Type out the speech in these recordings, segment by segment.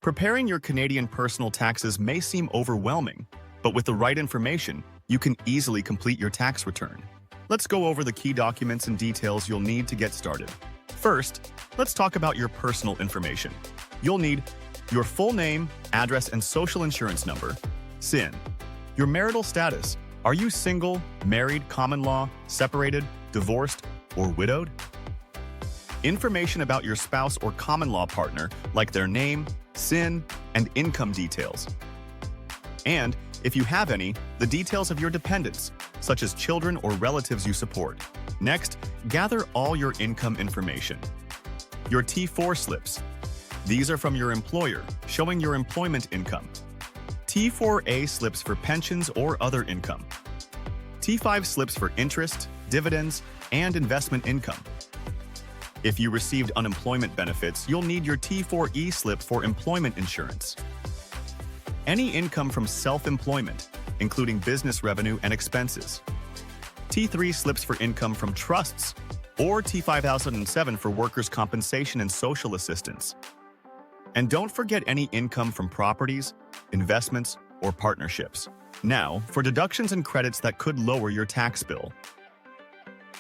Preparing your Canadian personal taxes may seem overwhelming, but with the right information, you can easily complete your tax return. Let's go over the key documents and details you'll need to get started. First, let's talk about your personal information. You'll need your full name, address, and social insurance number, SIN. Your marital status. Are you single, married, common law, separated, divorced, or widowed? Information about your spouse or common law partner, like their name, SIN, and income details. And, if you have any, the details of your dependents, such as children or relatives you support. Next, gather all your income information. Your T4 slips. These are from your employer, showing your employment income. T4A slips for pensions or other income. T5 slips for interest, dividends, and investment income. If you received unemployment benefits, you'll need your T4E slip for employment insurance. Any income from self-employment, including business revenue and expenses. T3 slips for income from trusts, or T5007 for workers' compensation and social assistance. And don't forget any income from properties, investments, or partnerships. Now, for deductions and credits that could lower your tax bill.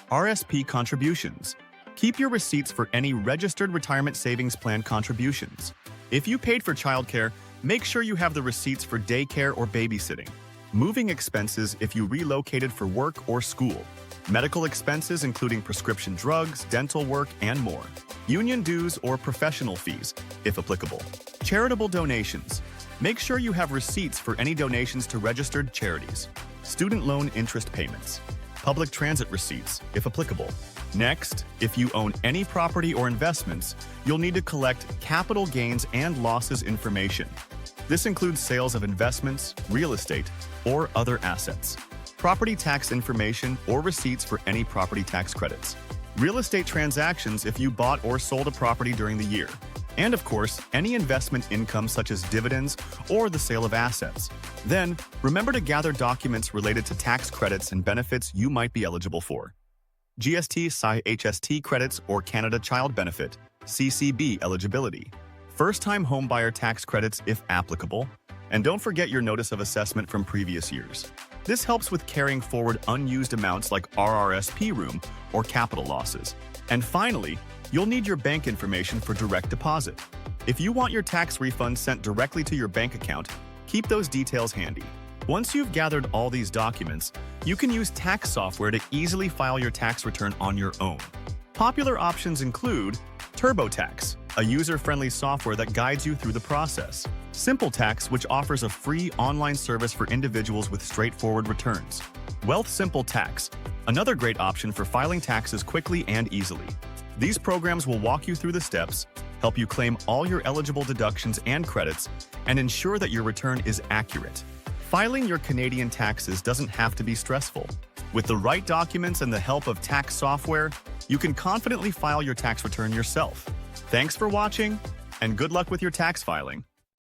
RSP contributions. Keep your receipts for any registered retirement savings plan contributions. If you paid for childcare, make sure you have the receipts for daycare or babysitting. Moving expenses if you relocated for work or school. Medical expenses including prescription drugs, dental work, and more. Union dues or professional fees, if applicable. Charitable donations. Make sure you have receipts for any donations to registered charities. Student loan interest payments. Public transit receipts, if applicable. Next, if you own any property or investments, you'll need to collect capital gains and losses information. This includes sales of investments, real estate, or other assets. Property tax information or receipts for any property tax credits. Real estate transactions if you bought or sold a property during the year. And of course, any investment income such as dividends or the sale of assets. Then, remember to gather documents related to tax credits and benefits you might be eligible for. GST SI-HST credits or Canada Child Benefit, CCB eligibility. First-time homebuyer tax credits if applicable. And don't forget your notice of assessment from previous years. This helps with carrying forward unused amounts like RRSP room or capital losses. And finally, you'll need your bank information for direct deposit. If you want your tax refund sent directly to your bank account, keep those details handy. Once you've gathered all these documents, you can use tax software to easily file your tax return on your own. Popular options include TurboTax, a user-friendly software that guides you through the process. SimpleTax, which offers a free online service for individuals with straightforward returns. Wealthsimple Tax, another great option for filing taxes quickly and easily. These programs will walk you through the steps, help you claim all your eligible deductions and credits, and ensure that your return is accurate. Filing your Canadian taxes doesn't have to be stressful. With the right documents and the help of tax software, you can confidently file your tax return yourself. Thanks for watching, and good luck with your tax filing.